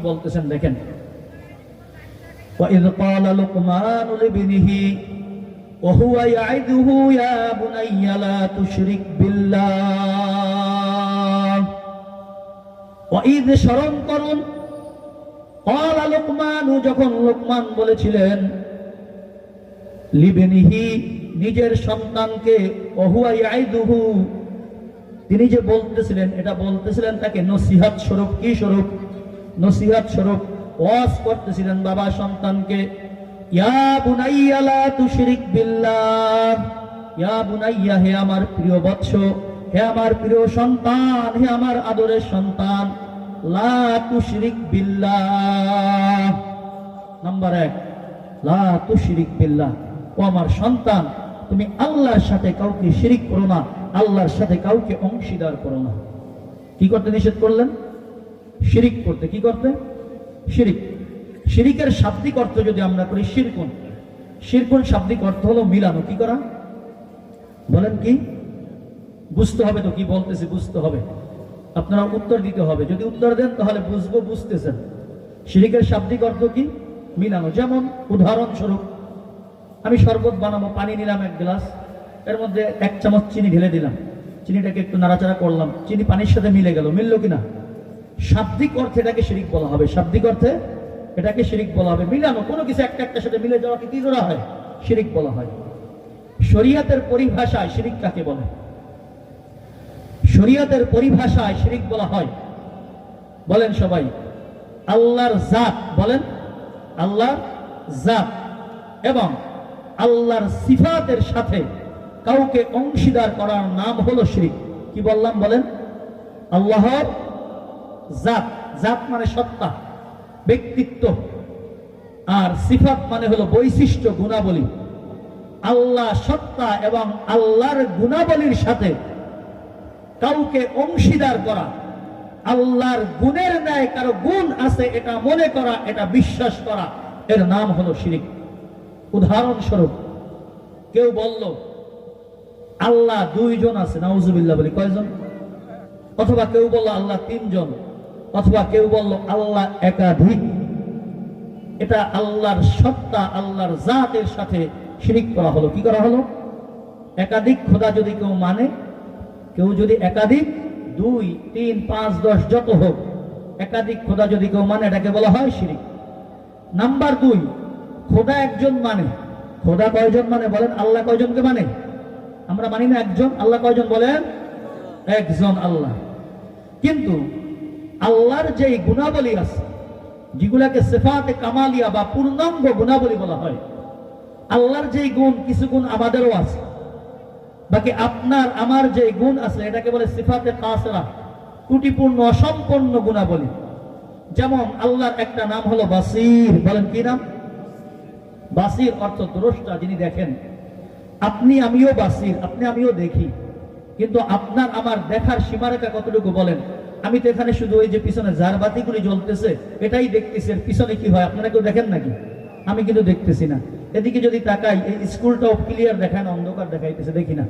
বলতেছেন দেখেন, وَإِذْ قَالَ لُقْمَانُ لِابْنِهِ وَهُوَ يَعِظُهُ يَا بُنَيَّ لَا تُشْرِكْ بِاللَّهِ وَإِذْ স্মরণ করুন قَالَ لُقْمَانُ যখন লোকমান বলেছিলেন লিবনিহি নিজের সন্তানকে وَهُوَ يَعِظُهُ তিনি যে বলতেছিলেন এটা বলতেছিলেন তাকে নসিহত স্বরূপ। কি স্বরূপ? নসিহত স্বরূপ ওয়াজ করতেছিলেন বাবা সন্তানকে, ইয়া বুনাইয়া লা তুশরিক বিল্লাহ, ইয়া বুনাইয়া হে আমার প্রিয় বৎস, হে আমার প্রিয় সন্তান, হে আমার আদরের সন্তান, লা তুশরিক বিল্লাহ। নাম্বার 1, লা তুশরিক বিল্লাহ, ও আমার সন্তান তুমি আল্লাহর সাথে কাউকে শিরিক করো না, আল্লাহর সাথে কাউকে অংশীদার করো না। কি করতে নিষেধ করলেন? শিরিক করতে। কি করতে? শিরিক। শিরিকের শাব্দিক অর্থ যদি আমরা করি শিরকুন, শিরকুন শাব্দিক অর্থ হলো মিলানো। কি করা? বলেন কি? বুঝতে হবে তো কি বলতেছি, বুঝতে হবে, আপনারা উত্তর দিতে হবে। যদি উত্তর দেন তাহলে বুঝবো বুঝতেছেন। শিরিকের শাব্দিক অর্থ কি? মিলানো। যেমন উদাহরণস্বরূপ আমি শরবত বানাবো, পানি নিলাম 1 গ্লাস, এর মধ্যে 1 চামচ চিনি ঢেলে দিলাম, চিনিটাকে একটু নাড়াচাড়া করলাম, চিনি পানির সাথে মিলে গেল। মিললো কিনা? শাব্দিক অর্থে এটাকে শিরিক বলা হবে। শাব্দিক অর্থে এটাকে শিরিক বলা হবে। মিলানো, কোনো কিছু একটার সাথে মিলে যাওয়াকে কি করা হয়? শিরিক বলা হয়। শরীয়তের পরিভাষায় শিরিক কাকে বলে? শরীয়তের পরিভাষায় শিরিক বলা হয়, বলেন সবাই, আল্লাহর জাত। বলেন আল্লাহর জাত এবং আল্লাহর সিফাতের সাথে কাউকে অংশীদার করার নাম হলো শিরিক। কি বললাম? বলেন আল্লাহর জাত। জাত মানে সত্তা, ব্যক্তিত্ব, আর সিফাত মানে হলো বৈশিষ্ট্য, গুণাবলী। আল্লাহ সত্তা এবং আল্লাহর গুণাবলীর সাথে কাউকে অংশীদার করা, আল্লাহর গুণের ন্যায় কারো গুণ আছে এটা মনে করা, এটা বিশ্বাস করা, এর নাম হলো শিরিক। উদাহরণস্বরূপ কেউ বলল আল্লাহ 2 জন আছে, নাউজুবিল্লাহ বলি, কয়জন? অথবা কেউ বলল আল্লাহ 3 জন, অথবা কেউ বলল আল্লাহ একাধিক। এটা আল্লাহর সত্তা, আল্লাহর জাতের সাথে শিরিক করা হলো। কি করা হলো? একাধিক খোদা যদি কেউ মানে, কেউ যদি একাধিক 2, 3, 5, 10 যত হোক, একাধিক খোদা যদি কেউ মানে এটাকে বলা হয় শিরিক। নাম্বার 2, খোদা একজন মানে। খোদা কয়জন মানে? বলেন আল্লাহ কয়জনকে মানে? আমরা মানি না একজন। আল্লাহ কয়জন? বলেন একজন আল্লাহ। কিন্তু আল্লাহর যে গুণাবলী আছে, যেগুলাকে সিফাতে কামালিয়া বা পূর্ণাঙ্গ গুণাবলী বলা হয়, আল্লাহর যে গুণ, কিছু গুণ আমাদেরও আছে, বাকি আপনার আমার যে গুণ আছে এটাকে বলে সিফাতে কাসরা, ত্রুটিপূর্ণ অসম্পূর্ণ গুণাবলী। যেমন আল্লাহর একটা নাম হলো বাসির। বলেন কি নাম? বাসির অর্থ দ্রষ্টা, যিনি দেখেন। আপনি আমিও বাসির, আপনি আমিও দেখি, কিন্তু আপনার আমার দেখার সীমারেখা কতটুকু বলেন? আমি তো এখানে শুধু ওই যে পিছনে জারবাতিগুলি জ্বলতেছে এটাই দেখতেছি, এর পিছনে কি হয় আপনারা কেউ দেখেন নাকি? আমি কিন্তু দেখতেছি না। এদিকে যদি তাকাই, এই স্কুলটাও ক্লিয়ার দেখায় না, অন্ধকার দেখাইতেছে, দেখি না।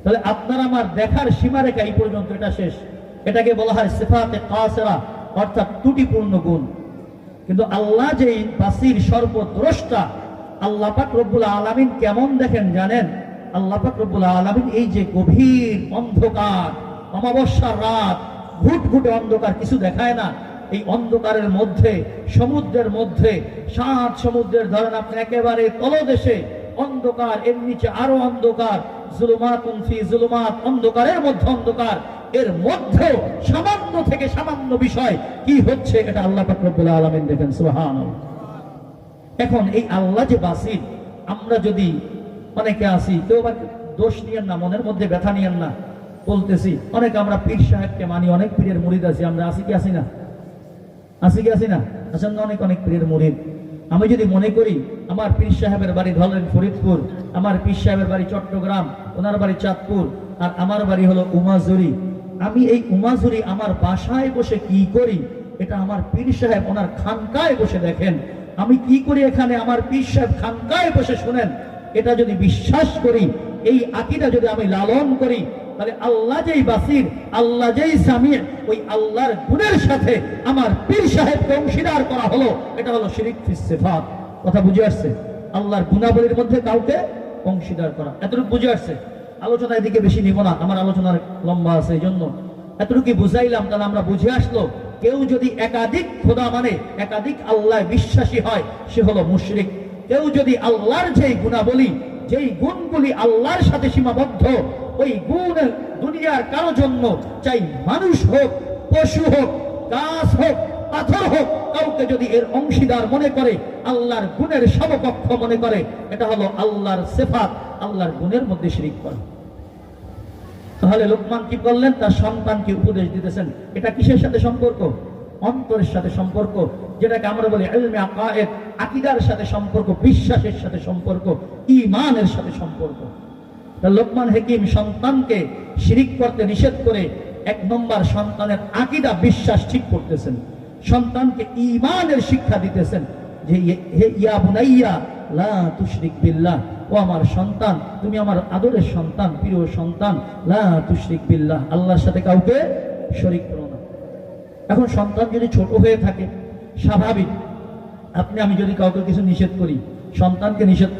তাহলে আপনার আমার দেখার সীমারেখা এই পর্যন্ত, এটা শেষ। এটাকে বলা হয় সিফাতে কাসরা, অর্থাৎ ত্রুটিপূর্ণ গুণ। কিন্তু আল্লাহ যে বাসির, সর্বদ্রষ্টা, আল্লাহ পাক রব্বুল আলামিন কেমন দেখেন জানেন? আল্লাহ পাক রব্বুল আলামিন এই যে গভীর অন্ধকার, অমাবস্যার রাত, ঘুটঘুটে অন্ধকার, কিছু দেখায় না, এই অন্ধকারের মধ্যে, সমুদ্রের মধ্যে, 7 সমুদ্রের ধরেন আপনি একেবারে তলদেশে অন্ধকার, এর নিচে আরো অন্ধকার, জুলুমাতুন ফি জুলুমাত, অন্ধকারের মধ্যে অন্ধকার, এর মধ্যে সামান্য থেকে সামান্য বিষয় কি হচ্ছে এটা আল্লাহ পাক রব্বুল আলামিন দেখেন। সুবহানাল্লাহ। এখন এই আল্লাহ যে বাসির, আমরা যদি অনেকে আসি, কেউ দোষ নিয়েন না, মনের মধ্যে ব্যথা নিয়েন না, বলতেছি অনেকে আমরা পীর সাহেবকে মানি, অনেক পীরের মুরিদ আছি, আমরা আসি কি আসি না? আসি কি আসি না? আছেন না অনেক অনেক পীরের মুরিদ। আমি যদি মনে করি আমার পীর সাহেবের বাড়ি ধরেন ফরিদপুর, আমার পীর সাহেবের বাড়ি চট্টগ্রাম, ওনার বাড়ি চাঁদপুর, আর আমার বাড়ি হলো উমাজুরি, আমি এই উমাজুরি আমার বাসায় বসে কি করি এটা আমার পীর সাহেব ওনার খানকায় বসে দেখেন। আমি কি করি এখানে আমার পীর সাহেব খানকায় বসে শুনেন। এটা যদি বিশ্বাস করি, এই আকীদা যদি আমি লালন করি, তাহলে আল্লাহ যেই বাসির, আল্লাহ যেই সামির, ওই আল্লাহর গুণের সাথে আমার পীর সাহেবকে অংশীদার করা হলো, এটা হলো শিরক ফিস সিফাত। কথা বুঝে আসছে? আল্লাহর গুণাবলীর মধ্যে কাউকে অংশীদার করা, এতটুকু বুঝে আসছে? আলোচনা এদিকে বেশি নিব না, আমার আলোচনার লম্বা আছে, এই জন্য এতটুকু বুঝাইলাম। তাহলে আমরা বুঝে আসলো, কেউ যদি একাধিক খোদা মানে, একাধিক আল্লাহ বিশ্বাসী হয়, সে হলো মুশরিক। কেউ যদি আল্লাহর যেই গুণাবলী, যেই গুণগুলি আল্লাহর সাথে সীমাবদ্ধ, ওই গুণ দুনিয়ার কারো জন্য, চাই মানুষ হোক, পশু হোক, গাছ হোক, পাথর হোক, কাউকে যদি এর অংশীদার মনে করে, আল্লাহর গুণের সমকক্ষ মনে করে, এটা হলো আল্লাহর সিফাত, আল্লাহর গুণের মধ্যে শিরক করা। তাহলে লোকমান কি করলেন? তার সন্তানকে উপদেশ দিতেছেন। এটা কিসের সাথে সম্পর্ক? অন্তরের সাথে সম্পর্ক, যেটাকে আমরা বলি ইলমে আকায়েদ, আকীদার সাথে সম্পর্ক, বিশ্বাসের সাথে সম্পর্ক, ঈমানের সাথে সম্পর্ক। তা লোকমান হাকিম সন্তানকে শিরিক করতে নিষেধ করে 1 নম্বর সন্তানের আকীদা, বিশ্বাস ঠিক করতেছেন, সন্তানকে ঈমানের শিক্ষা দিতেছেন যে হে ইয়া বুনাইয়া লা তুশরিক বিল্লাহ, ও আমার সন্তান, তুমি আমার আদরের সন্তান, প্রিয় সন্তান, লা তুশরিক বিল্লাহ, আল্লাহর সাথে কাউকে শরীক করো না। এখন সন্তান যদি ছোট হয়ে থাকে, স্বাভাবিক, আপনি আমি যদি কাউকে কিছু নিষেধ করি, সন্তানকে নিষেধ